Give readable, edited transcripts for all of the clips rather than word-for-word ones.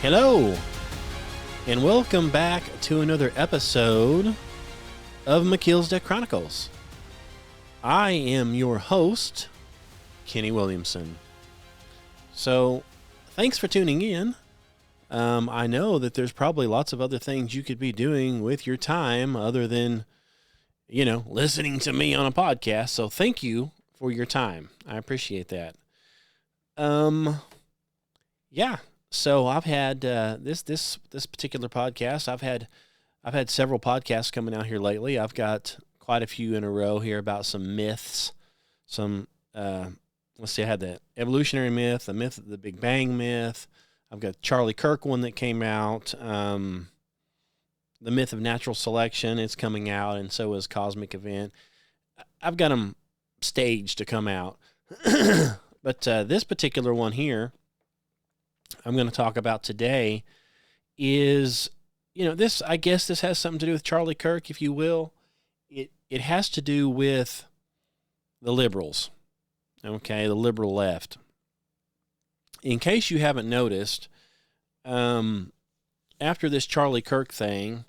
Hello, and welcome back to another episode of Melchizedek Chronicles. I am your host, Kenny Williamson. So, thanks for tuning in. I know that there's probably lots of other things you could be doing with your time other than, listening to me on a podcast. So, thank you for your time. I appreciate that. So I've had this particular podcast. I've had several podcasts coming out here lately. I've got quite a few in a row here about some myths. I had the evolutionary myth, the myth of the Big Bang myth. I've got Charlie Kirk one that came out. The myth of natural selection is coming out, and so is Cosmic Event. I've got them staged to come out. But this particular one here I'm going to talk about today is, this has something to do with Charlie Kirk, if you will. It has to do with the liberals, okay, the liberal left. In case you haven't noticed, after this Charlie Kirk thing,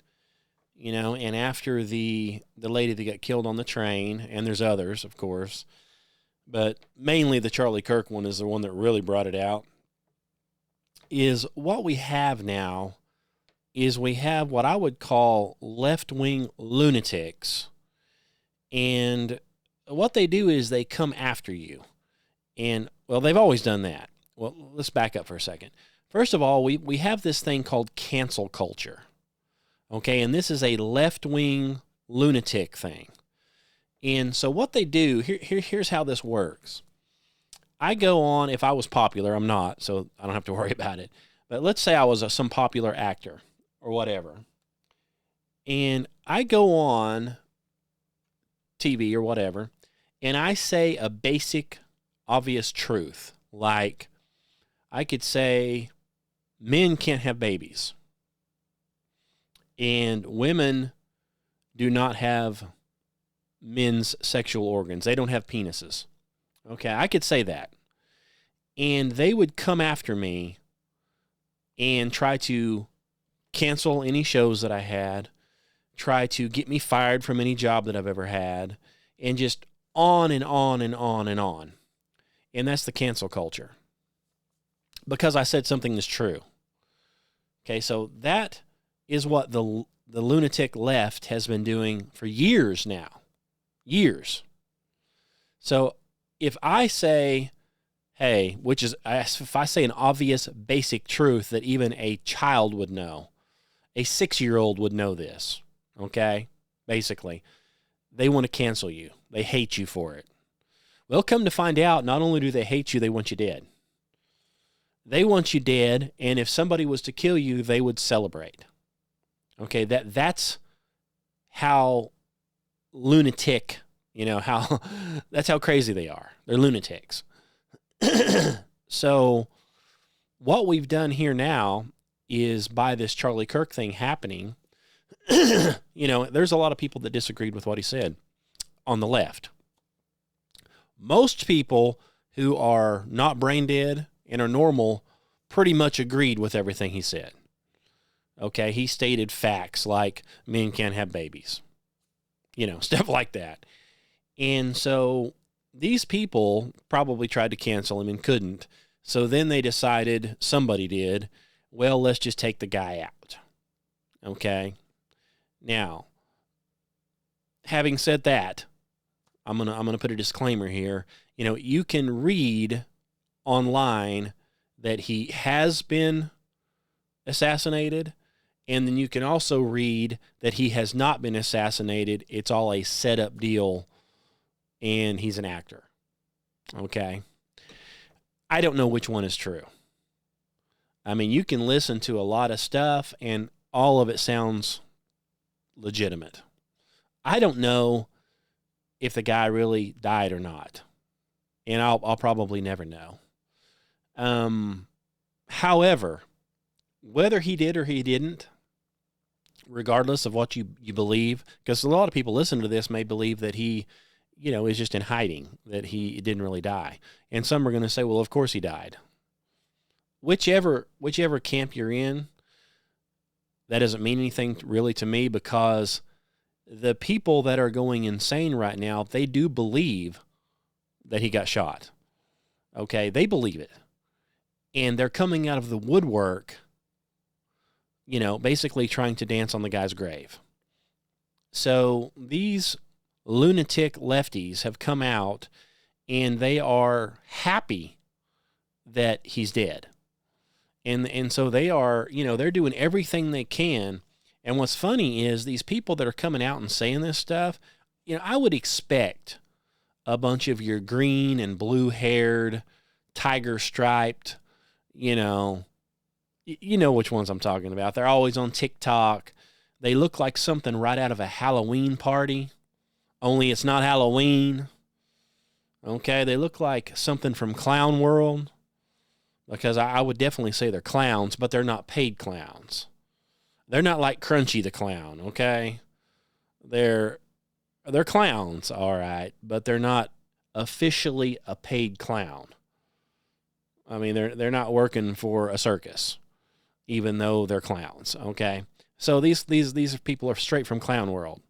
and after the lady that got killed on the train, and there's others, of course, but mainly the Charlie Kirk one is the one that really brought it out. Is what we have now is we have what I would call left-wing lunatics. And what they do is they come after you. And, they've always done that. Well, let's back up for a second. First of all, we have this thing called cancel culture. Okay, and this is a left-wing lunatic thing. And so what they do, here's how this works. I go on, if I was popular, I'm not, so I don't have to worry about it. But let's say I was some popular actor or whatever. And I go on TV or whatever, and I say a basic, obvious truth. Like, I could say, men can't have babies. And women do not have men's sexual organs. They don't have penises. Okay, I could say that. And they would come after me and try to cancel any shows that I had, try to get me fired from any job that I've ever had, and just on and on and on and on. And that's the cancel culture. Because I said something is true. Okay, so that is what the lunatic left has been doing for years now. Years. So if I say, hey, if I say an obvious basic truth that even a child would know, a 6-year-old would know this, okay? Basically, they want to cancel you. They hate you for it. Well, come to find out, not only do they hate you, they want you dead. They want you dead, and if somebody was to kill you, they would celebrate. Okay, that's how lunatic, that's how crazy they are. They're lunatics. So what we've done here now is by this Charlie Kirk thing happening, there's a lot of people that disagreed with what he said on the left. Most people who are not brain dead and are normal pretty much agreed with everything he said. Okay, he stated facts like men can't have babies, stuff like that. And so these people probably tried to cancel him and couldn't. So then they decided, somebody did, well, let's just take the guy out. Okay? Now, having said that, I'm gonna put a disclaimer here. You can read online that he has been assassinated, and then you can also read that he has not been assassinated. It's all a set-up deal, and he's an actor. Okay? I don't know which one is true. I mean, you can listen to a lot of stuff, and all of it sounds legitimate. I don't know if the guy really died or not, and I'll probably never know. However, whether he did or he didn't, regardless of what you believe, because a lot of people listening to this may believe that he, is just in hiding, that he didn't really die. And some are going to say, well, of course he died. whichever camp you're in, that doesn't mean anything really to me, because the people that are going insane right now, they do believe that he got shot. Okay, they believe it. And they're coming out of the woodwork, basically trying to dance on the guy's grave. So these lunatic lefties have come out, and they are happy that he's dead. And so they are, they're doing everything they can. And what's funny is these people that are coming out and saying this stuff, I would expect a bunch of your green and blue-haired, tiger-striped, you know which ones I'm talking about. They're always on TikTok. They look like something right out of a Halloween party, only it's not Halloween. Okay, they look like something from Clown World, because I would definitely say they're clowns, but they're not paid clowns. They're not like Crunchy the Clown, okay? They're clowns, all right, but they're not officially a paid clown. I mean, they're not working for a circus, even though they're clowns, okay? So these people are straight from Clown World.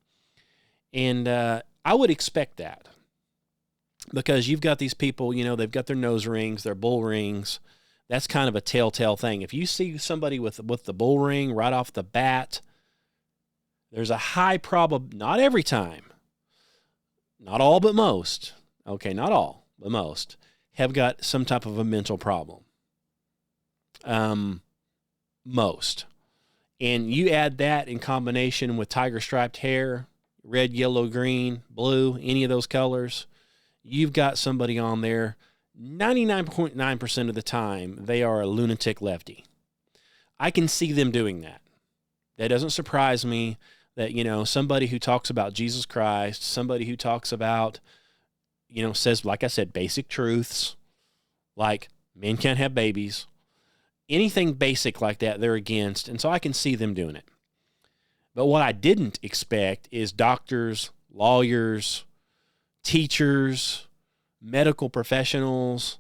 And I would expect that, because you've got these people, they've got their nose rings, their bull rings. That's kind of a telltale thing. If you see somebody with the bull ring right off the bat, there's a high probability, not every time, not all but most, okay, not all, but most, have got some type of a mental problem. Most. And you add that in combination with tiger-striped hair, red, yellow, green, blue, any of those colors, you've got somebody on there. 99.9% of the time, they are a lunatic lefty. I can see them doing that. That doesn't surprise me that, somebody who talks about Jesus Christ, somebody who talks about, says, like I said, basic truths, like men can't have babies, anything basic like that, they're against. And so I can see them doing it. But what I didn't expect is doctors, lawyers, teachers, medical professionals,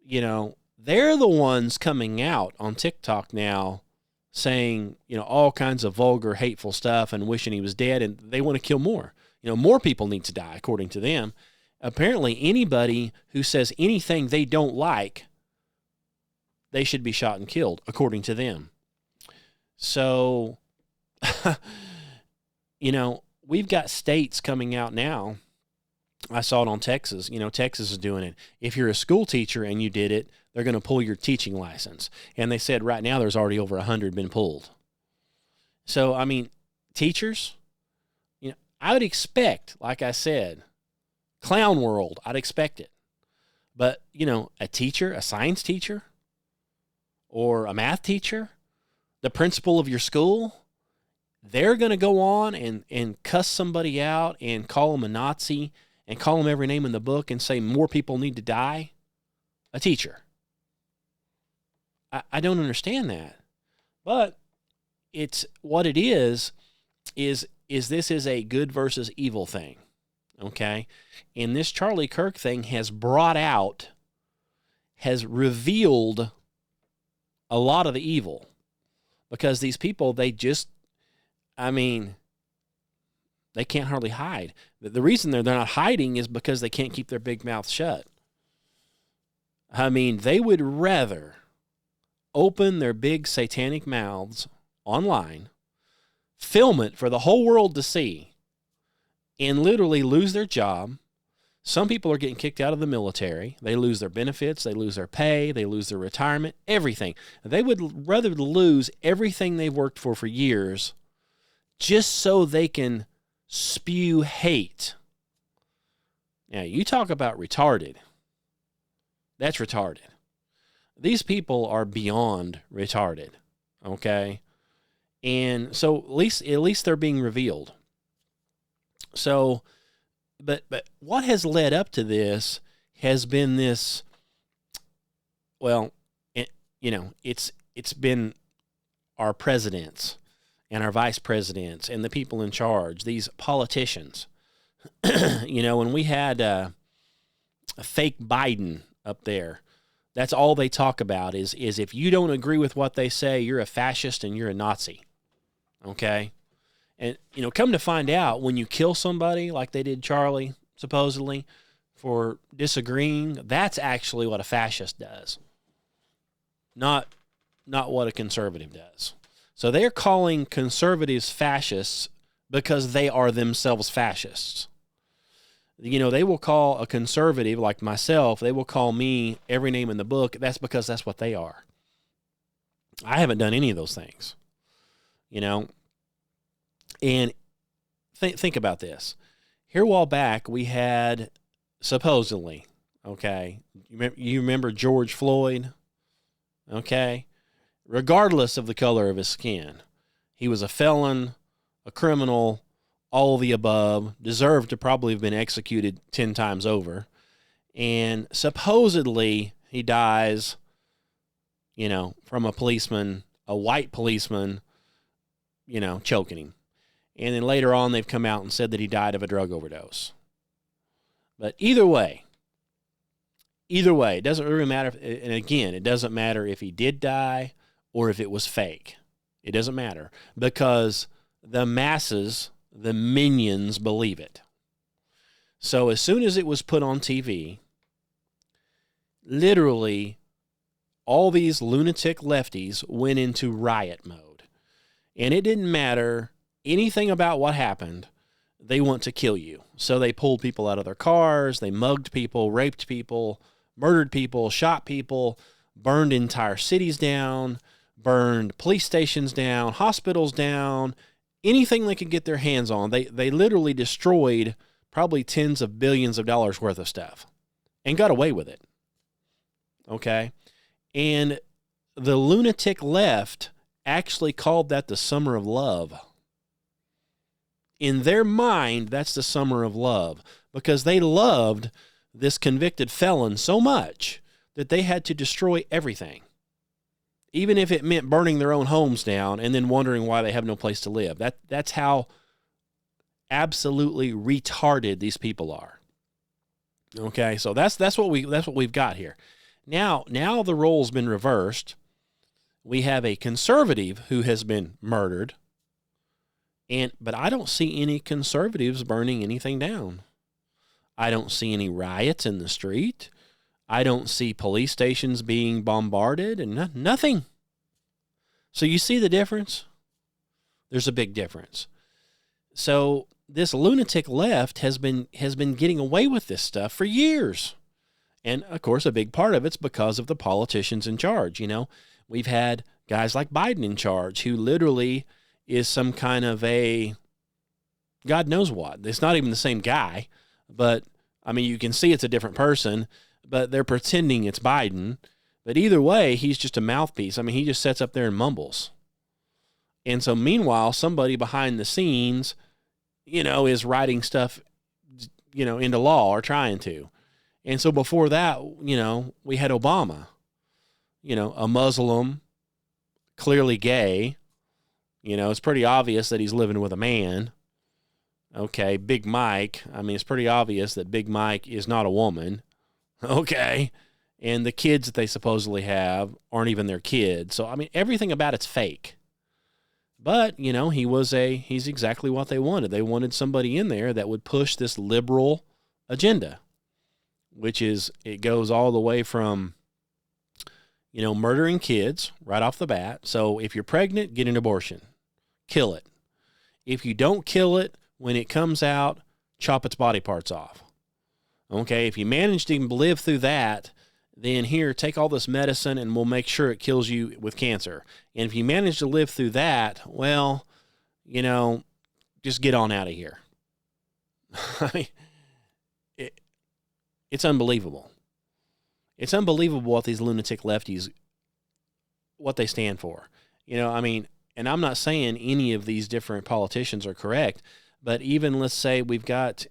they're the ones coming out on TikTok now saying, all kinds of vulgar, hateful stuff and wishing he was dead, and they want to kill more. More people need to die, according to them. Apparently, anybody who says anything they don't like, they should be shot and killed, according to them. So, we've got states coming out now. I saw it on Texas. Texas is doing it. If you're a school teacher and you did it, they're going to pull your teaching license. And they said right now there's already over 100 been pulled. So, teachers, I would expect, like I said, Clown World, I'd expect it. But, a teacher, a science teacher, or a math teacher, the principal of your school, they're going to go on and cuss somebody out and call them a Nazi and call them every name in the book and say more people need to die? A teacher. I don't understand that. But it's what it is this is a good versus evil thing. Okay? And this Charlie Kirk thing has revealed a lot of the evil. Because these people, they can't hardly hide. The reason they're not hiding is because they can't keep their big mouth shut. They would rather open their big satanic mouths online, film it for the whole world to see, and literally lose their job. Some people are getting kicked out of the military. They lose their benefits. They lose their pay. They lose their retirement, everything. They would rather lose everything they've worked for years just so they can spew hate. Now, you talk about retarded. That's retarded. These people are beyond retarded, okay? And so at least they're being revealed. So, but what has led up to this has been this, well, it's been our presidents and our vice presidents and the people in charge, these politicians. When we had a fake Biden up there, That's all they talk about is if you don't agree with what they say, you're a fascist and you're a Nazi. Okay? And, come to find out, when you kill somebody like they did Charlie, supposedly, for disagreeing, that's actually what a fascist does. Not what a conservative does. So they're calling conservatives fascists because they are themselves fascists. They will call a conservative like myself, they will call me every name in the book. That's because that's what they are. I haven't done any of those things, And think about this. Here a while back, we had, supposedly, okay, you remember George Floyd? Okay? Regardless of the color of his skin, he was a felon, a criminal, all of the above, deserved to probably have been executed 10 times over. And supposedly he dies, from a policeman, a white policeman, choking him. And then later on, they've come out and said that he died of a drug overdose. But either way, it doesn't really matter. And again, it doesn't matter if he did die or if it was fake. It doesn't matter because the masses, the minions, believe it. So as soon as it was put on TV, literally all these lunatic lefties went into riot mode. And it didn't matter anything about what happened. They want to kill you. So they pulled people out of their cars, they mugged people, raped people, murdered people, shot people, burned entire cities down, burned police stations down, hospitals down, anything they could get their hands on. They literally destroyed probably tens of billions of dollars worth of stuff and got away with it. Okay? And the lunatic left actually called that the summer of love. In their mind, that's the summer of love because they loved this convicted felon so much that they had to destroy everything, even if it meant burning their own homes down and then wondering why they have no place to live. That's how absolutely retarded these people are. Okay, so that's what we've got here. Now the role's been reversed. We have a conservative who has been murdered. But I don't see any conservatives burning anything down. I don't see any riots in the street. I don't see police stations being bombarded and nothing. So you see the difference? There's a big difference. So this lunatic left has been getting away with this stuff for years. And of course, a big part of it's because of the politicians in charge. We've had guys like Biden in charge who literally is some kind of a God knows what. It's not even the same guy, but I mean, you can see it's a different person, but they're pretending it's Biden. But either way, he's just a mouthpiece. I mean, he just sits up there and mumbles. And so meanwhile, somebody behind the scenes, is writing stuff, into law or trying to. And so before that, we had Obama, a Muslim, clearly gay. It's pretty obvious that he's living with a man. Okay, Big Mike. I mean, it's pretty obvious that Big Mike is not a woman. Okay. And the kids that they supposedly have aren't even their kids. So, I mean, everything about it's fake. But, he's exactly what they wanted. They wanted somebody in there that would push this liberal agenda, which is, it goes all the way from, murdering kids right off the bat. So if you're pregnant, get an abortion. Kill it. If you don't kill it, when it comes out, chop its body parts off. Okay, if you manage to live through that, then here, take all this medicine and we'll make sure it kills you with cancer. And if you manage to live through that, well, just get on out of here. I mean, it's unbelievable. It's unbelievable what these lunatic lefties, what they stand for. And I'm not saying any of these different politicians are correct, but even let's say we've got,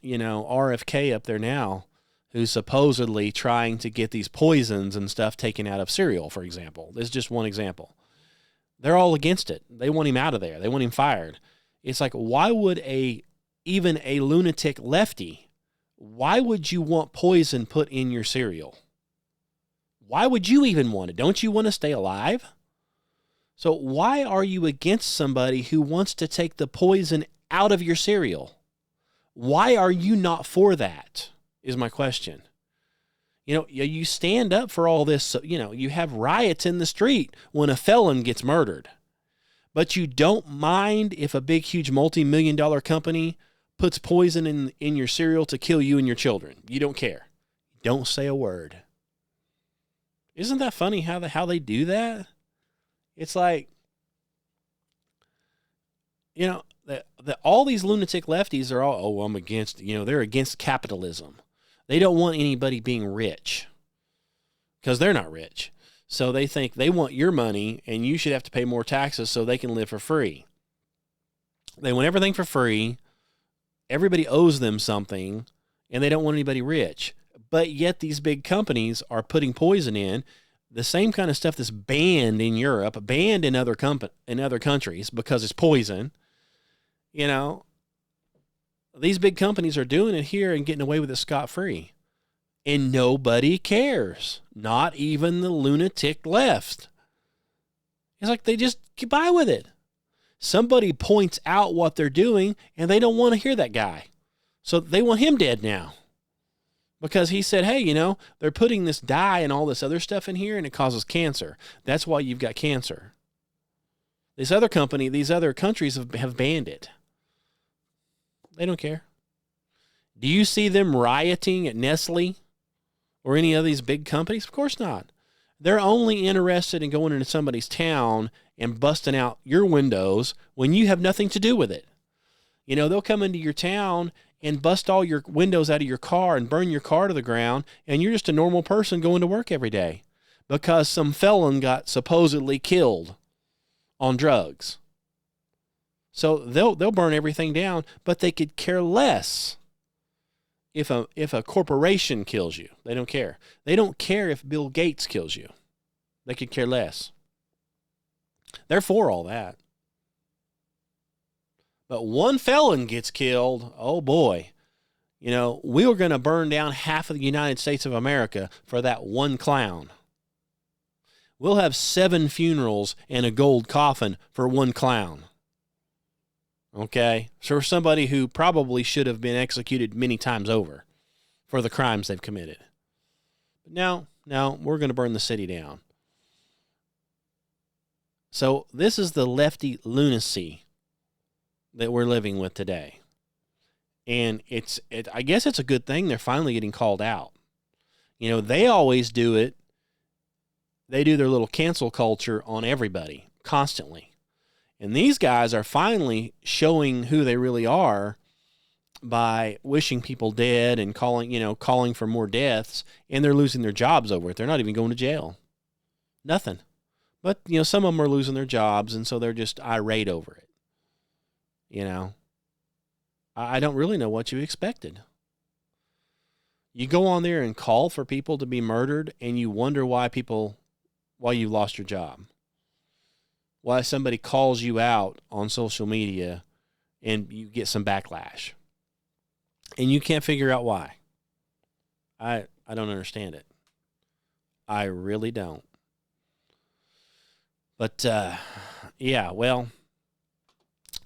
RFK up there now, who's supposedly trying to get these poisons and stuff taken out of cereal, for example. This is just one example. They're all against it. They want him out of there. They want him fired. It's like, why would even a lunatic lefty, why would you want poison put in your cereal? Why would you even want it? Don't you want to stay alive? So why are you against somebody who wants to take the poison out of your cereal? Why are you not for that, is my question. You stand up for all this. You have riots in the street when a felon gets murdered. But you don't mind if a big, huge, multi-million-dollar company puts poison in your cereal to kill you and your children. You don't care. Don't say a word. Isn't that funny how they do that? It's like, all these lunatic lefties are all, I'm against, they're against capitalism. They don't want anybody being rich because they're not rich. So they think they want your money and you should have to pay more taxes so they can live for free. They want everything for free. Everybody owes them something and they don't want anybody rich. But yet these big companies are putting poison in, the same kind of stuff that's banned in Europe, banned in other countries because it's poison. These big companies are doing it here and getting away with it scot-free. And nobody cares. Not even the lunatic left. It's like they just get by with it. Somebody points out what they're doing, and they don't want to hear that guy. So they want him dead now. Because he said, hey, they're putting this dye and all this other stuff in here, and it causes cancer. That's why you've got cancer. These other countries have banned it. They don't care. Do you see them rioting at Nestle or any of these big companies? Of course not. They're only interested in going into somebody's town and busting out your windows when you have nothing to do with it. They'll come into your town and bust all your windows out of your car and burn your car to the ground, and you're just a normal person going to work every day because some felon got supposedly killed on drugs. So they'll burn everything down, but they could care less if a corporation kills you. They don't care. They don't care if Bill Gates kills you. They could care less. They're for all that. But one felon gets killed, oh boy. We were going to burn down half of the United States of America for that one clown. We'll have 7 funerals and a gold coffin for one clown. Okay? So for somebody who probably should have been executed many times over for the crimes they've committed. But now we're going to burn the city down. So this is the lefty lunacy that we're living with today. And I guess it's a good thing they're finally getting called out. They always do it. They do their little cancel culture on everybody constantly. And these guys are finally showing who they really are by wishing people dead and calling for more deaths, and they're losing their jobs over it. They're not even going to jail. Nothing. But, some of them are losing their jobs, and so they're just irate over it. I don't really know what you expected. You go on there and call for people to be murdered, and you wonder why you lost your job. Why somebody calls you out on social media and you get some backlash. And you can't figure out why. I don't understand it. I really don't. But,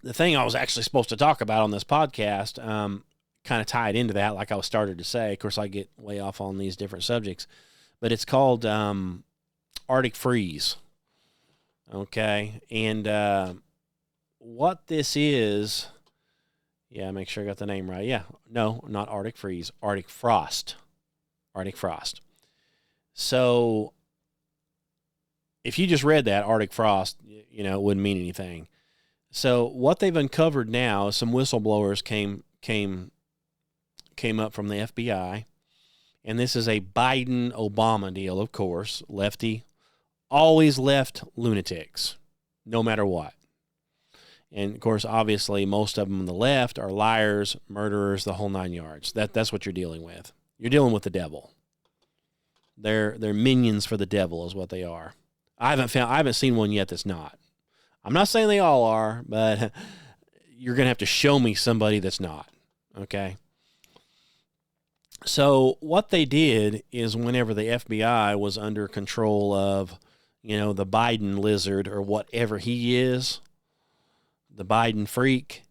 the thing I was actually supposed to talk about on this podcast kind of tied into that, like I was started to say. Of course, I get way off on these different subjects. But it's called Arctic Freeze. Okay? And what this is... Yeah, make sure I got the name right. Yeah, no, not Arctic Freeze. Arctic Frost. Arctic Frost. So, if you just read that, Arctic Frost, it wouldn't mean anything. So, what they've uncovered now, some whistleblowers came up from the FBI, and this is a Biden-Obama deal, of course. Lefty, always left lunatics, no matter what. And, of course, obviously, most of them on the left are liars, murderers, the whole 9 yards. That's what you're dealing with. You're dealing with the devil. They're minions for the devil is what they are. I haven't seen one yet that's not. I'm not saying they all are, but you're going to have to show me somebody that's not. Okay? So what they did is whenever the FBI was under control of, the Biden lizard or whatever he is, the Biden freak,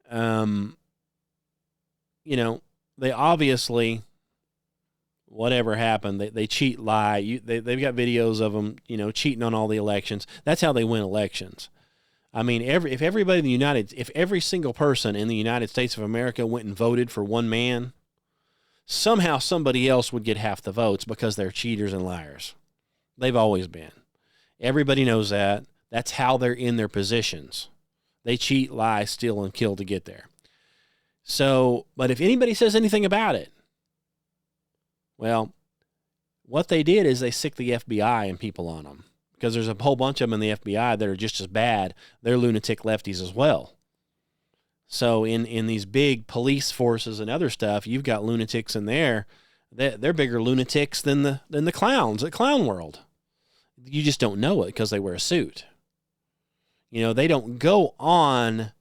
they obviously, whatever happened, they cheat, lie. They've got videos of them, cheating on all the elections. That's how they win elections. I mean, if every single person in the United States of America went and voted for one man, somehow somebody else would get half the votes because they're cheaters and liars. They've always been. Everybody knows that. That's how they're in their positions. They cheat, lie, steal, and kill to get there. So, but if anybody says anything about it, well, what they did is they sick the FBI and people on them, because there's a whole bunch of them in the FBI that are just as bad. They're lunatic lefties as well. So in these big police forces and other stuff, you've got lunatics in there. They're bigger lunatics than the clowns at Clown World. You just don't know it because they wear a suit. They don't go on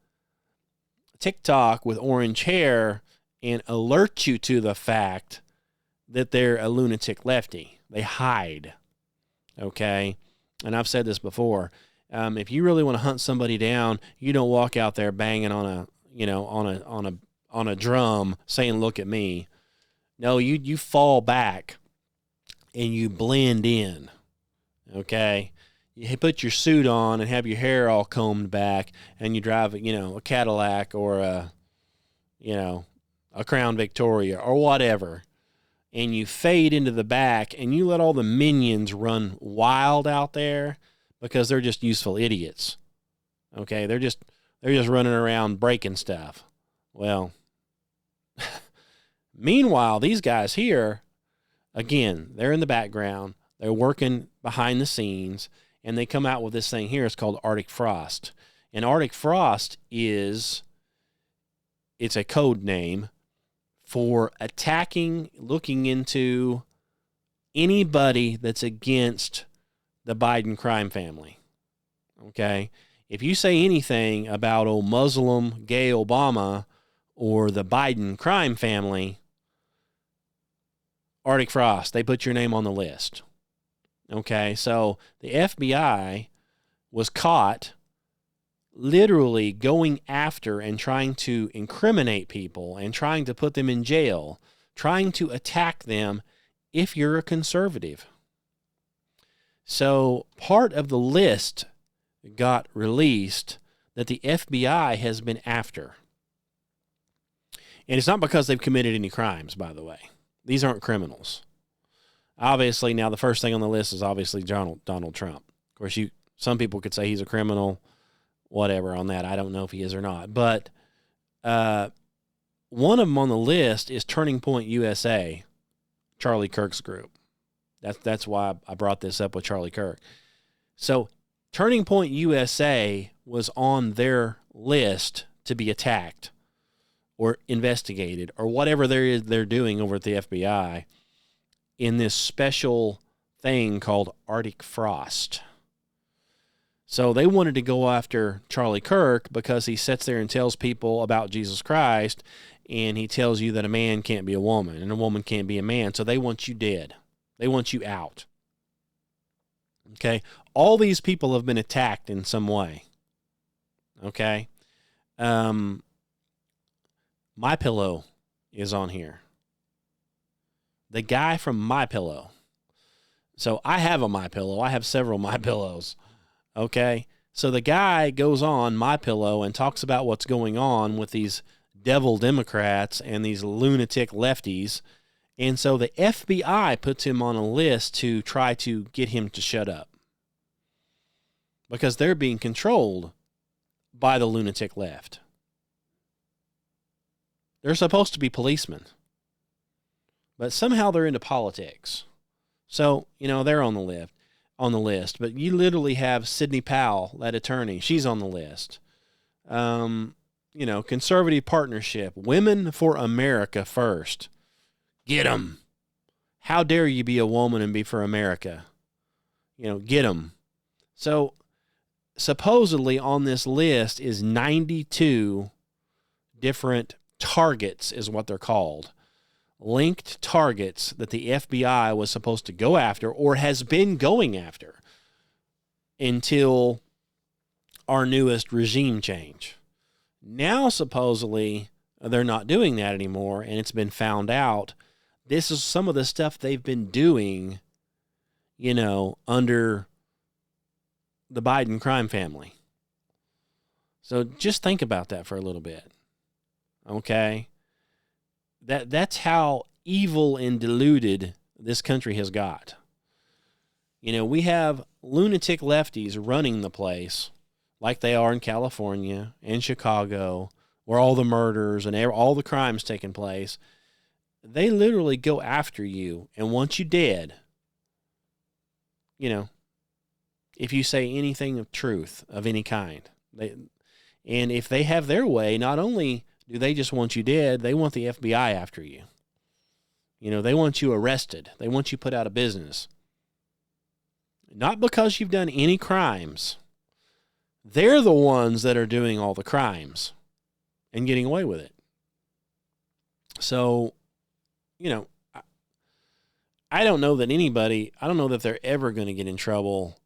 TikTok with orange hair and alert you to the fact that they're a lunatic lefty. They hide. Okay? And I've said this before. If you really want to hunt somebody down, you don't walk out there banging on a drum saying, "Look at me." No, you fall back and you blend in. Okay? You put your suit on and have your hair all combed back, and you drive, a Cadillac or a Crown Victoria or whatever, and you fade into the back and you let all the minions run wild out there because they're just useful idiots. Okay? They're just running around breaking stuff. Well, meanwhile, these guys here, again, they're in the background. They're working behind the scenes, and they come out with this thing here. It's called Arctic Frost. And Arctic Frost it's a code name for attacking, looking into anybody that's against the Biden crime family. Okay? If you say anything about old Muslim gay Obama or the Biden crime family, Arctic Frost, they put your name on the list. Okay, so the FBI was caught literally going after and trying to incriminate people and trying to put them in jail, trying to attack them if you're a conservative. So part of the list got released that the FBI has been after. And it's not because they've committed any crimes, by the way. These aren't criminals. Obviously, now the first thing on the list is obviously Donald Trump. Of course, some people could say he's a criminal, whatever on that. I don't know if he is or not. But one of them on the list is Turning Point USA, Charlie Kirk's group. That's why I brought this up with Charlie Kirk. So Turning Point USA was on their list to be attacked or investigated or whatever they're doing over at the FBI in this special thing called Arctic Frost. So they wanted to go after Charlie Kirk because he sits there and tells people about Jesus Christ, and he tells you that a man can't be a woman and a woman can't be a man. So they want you dead. They want you out. Okay? All these people have been attacked in some way. Okay? MyPillow is on here. The guy from MyPillow. So I have a MyPillow. I have several MyPillows. Okay? So the guy goes on MyPillow and talks about what's going on with these devil Democrats and these lunatic lefties. And so the FBI puts him on a list to try to get him to shut up, because they're being controlled by the lunatic left. They're supposed to be policemen, but somehow they're into politics. So, they're on the list. But you literally have Sidney Powell, that attorney. She's on the list. Conservative Partnership, Women for America First. Get them. How dare you be a woman and be for America? Get them. So supposedly on this list is 92 different targets, is what they're called. linked targets that the FBI was supposed to go after or has been going after until our newest regime change. Now, supposedly, they're not doing that anymore, and it's been found out. This is some of the stuff they've been doing, under the Biden crime family. So just think about that for a little bit. Okay? That's how evil and deluded this country has got. We have lunatic lefties running the place like they are in California and Chicago, where all the murders and all the crimes taking place. They literally go after you and want you dead. If you say anything of truth of any kind. And if they have their way, not only do they just want you dead, they want the FBI after you. They want you arrested. They want you put out of business. Not because you've done any crimes. They're the ones that are doing all the crimes and getting away with it. So, I don't know that they're ever going to get in trouble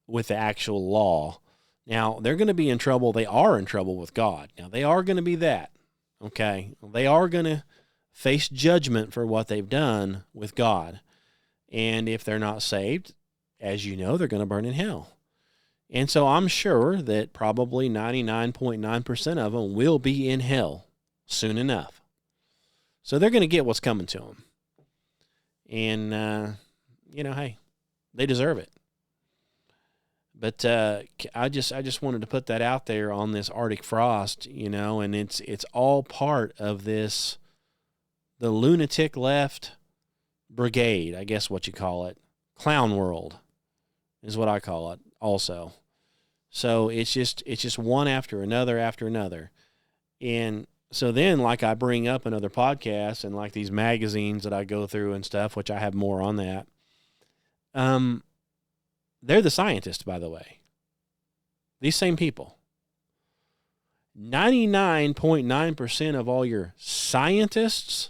with the actual law. Now, they're going to be in trouble. They are in trouble with God. Now, they are going to be that. Okay? They are going to face judgment for what they've done with God. And if they're not saved, as you know, they're going to burn in hell. And so I'm sure that probably 99.9% of them will be in hell soon enough. So they're going to get what's coming to them. And, hey, they deserve it. But I just wanted to put that out there on this Arctic frost, and it's all part of this, the lunatic left brigade, I guess what you call it. Clown world is what I call it also. So it's just one after another. And so then, like I bring up in other podcasts and like these magazines that I go through and stuff, which I have more on that, they're the scientists, by the way. These same people. 99.9% of all your scientists,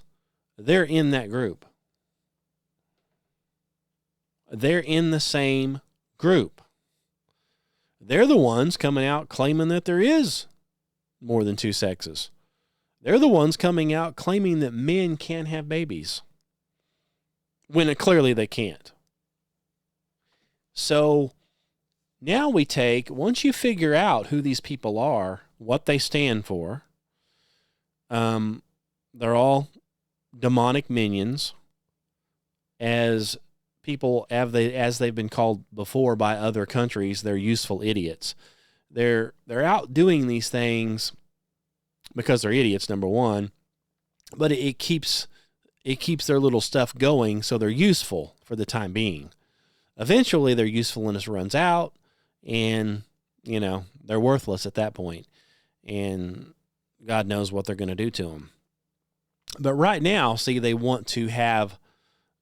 they're in that group. They're in the same group. They're the ones coming out claiming that there is more than two sexes. They're the ones coming out claiming that men can't have babies when clearly they can't. So now once you figure out who these people are, what they stand for, they're all demonic minions, as they've been called before by other countries. They're useful idiots. They're out doing these things because they're idiots, number one, but it keeps their little stuff going, so they're useful for the time being. Eventually, their usefulness runs out, and, they're worthless at that point, and God knows what they're going to do to them. But right now, see, they want to have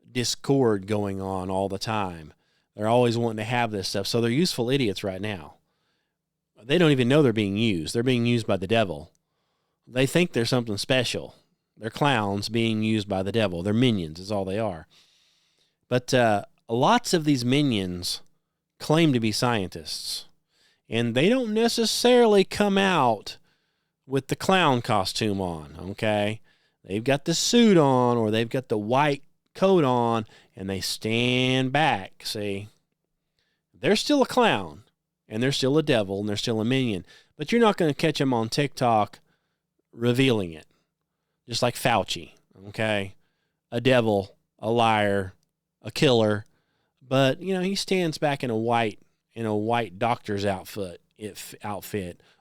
discord going on all the time. They're always wanting to have this stuff, so they're useful idiots right now. They don't even know they're being used. They're being used by the devil. They think they're something special. They're clowns being used by the devil. They're minions is all they are. But lots of these minions claim to be scientists, and they don't necessarily come out with the clown costume on, okay? They've got the suit on, or they've got the white coat on, and they stand back, see? They're still a clown, and they're still a devil, and they're still a minion, but you're not going to catch them on TikTok revealing it, just like Fauci, okay? A devil, a liar, a killer, but he stands back in a white doctor's outfit,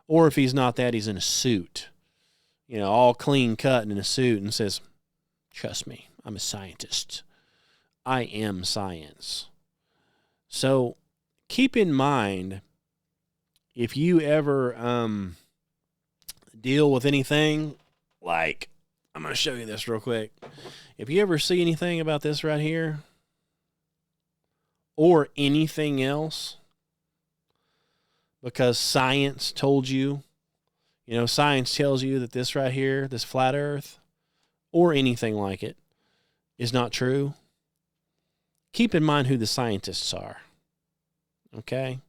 or if he's not that, he's in a suit, all clean cut and in a suit, and says, "Trust me, I'm a scientist. I am science." So keep in mind, if you ever deal with anything like, I'm going to show you this real quick. If you ever see anything about this right here, or anything else, because science told you, science tells you that this right here, this flat earth, or anything like it, is not true, keep in mind who the scientists are. Okay?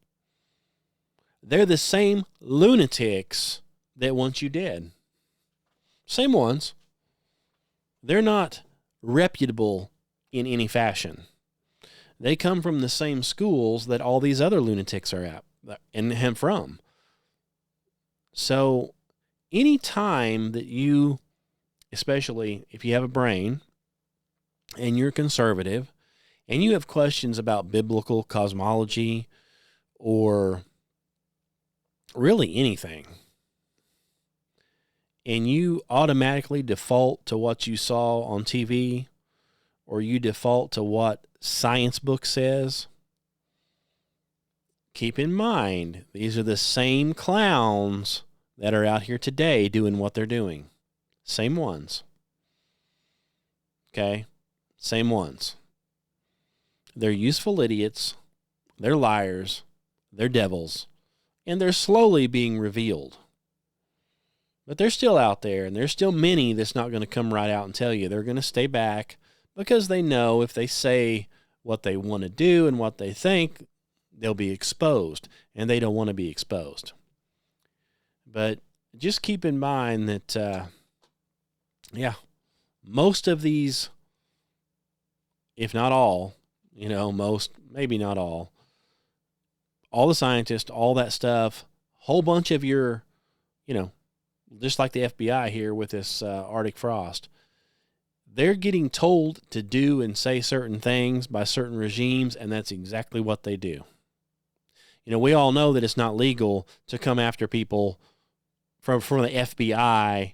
They're the same lunatics that want you dead. Same ones. They're not reputable in any fashion. They come from the same schools that all these other lunatics are at and from. So any time that you, especially if you have a brain and you're conservative and you have questions about biblical cosmology or really anything, and you automatically default to what you saw on TV, or you default to what science book says, keep in mind, these are the same clowns that are out here today doing what they're doing. Same ones. Okay? Same ones. They're useful idiots. They're liars. They're devils. And they're slowly being revealed. But they're still out there, and there's still many that's not going to come right out and tell you. They're going to stay back because they know if they say what they want to do and what they think, they'll be exposed, and they don't want to be exposed. But just keep in mind that, most of these, if not all, most, maybe not all the scientists, all that stuff, whole bunch of your, just like the FBI here with this Arctic frost, they're getting told to do and say certain things by certain regimes, and that's exactly what they do. We all know that it's not legal to come after people from the FBI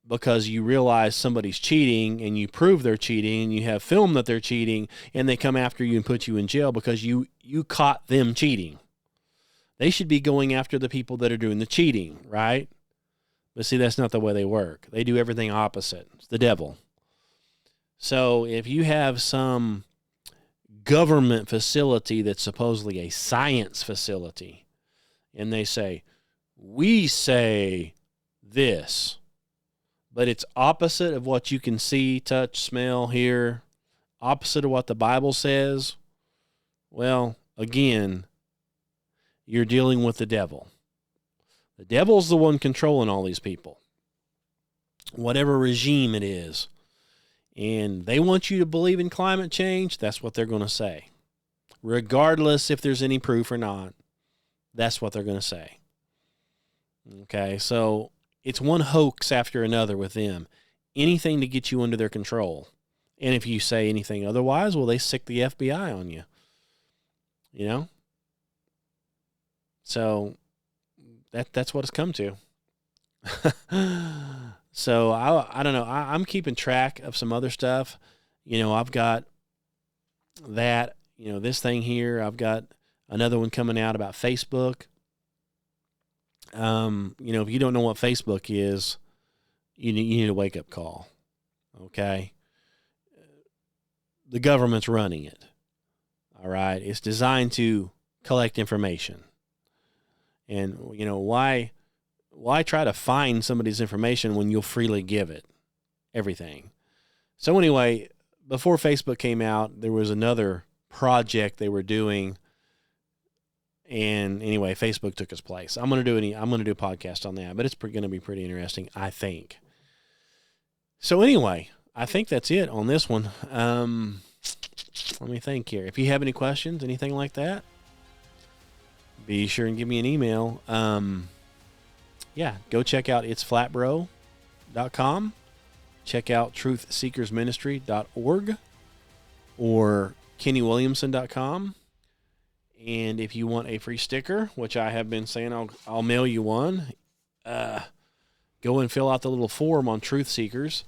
because you realize somebody's cheating and you prove they're cheating and you have film that they're cheating, and they come after you and put you in jail because you caught them cheating. They should be going after the people that are doing the cheating, right? But see, that's not the way they work. They do everything opposite. It's the devil. So if you have some government facility that's supposedly a science facility, and they say, we say this, but it's opposite of what you can see, touch, smell, hear, opposite of what the Bible says, well, again, you're dealing with the devil. The devil's the one controlling all these people, whatever regime it is. And they want you to believe in climate change. That's what they're going to say. Regardless if there's any proof or not, that's what they're going to say. Okay, so it's one hoax after another with them. Anything to get you under their control. And if you say anything otherwise, well, they sick the FBI on you. So that's what it's come to. So I don't know. I'm keeping track of some other stuff. I've got that, this thing here. I've got another one coming out about Facebook. If you don't know what Facebook is, you need a wake-up call. Okay? The government's running it. All right? It's designed to collect information. And, why try to find somebody's information when you'll freely give it? Everything. So anyway, before Facebook came out, there was another project they were doing. And anyway, Facebook took its place. I'm going to do a podcast on that, but it's going to be pretty interesting, I think. So anyway, I think that's it on this one. Let me think here. If you have any questions, anything like that, be sure and give me an email. Go check out itsflatbro.com. Check out truthseekersministry.org or kennywilliamson.com. And if you want a free sticker, which I have been saying I'll mail you one, go and fill out the little form on Truth Seekers,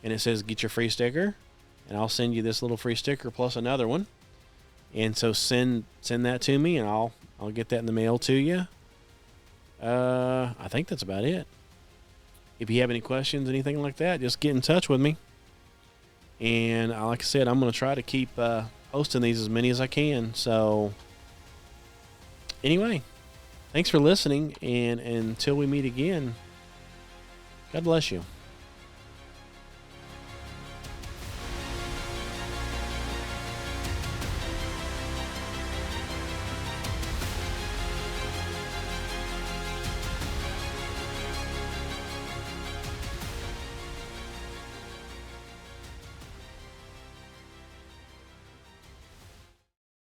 and it says get your free sticker, and I'll send you this little free sticker plus another one. And so send that to me, and I'll get that in the mail to you. I think that's about it. If you have any questions, anything like that, just get in touch with me. And like I said, I'm going to try to keep posting these as many as I can. So anyway, thanks for listening. And until we meet again, God bless you.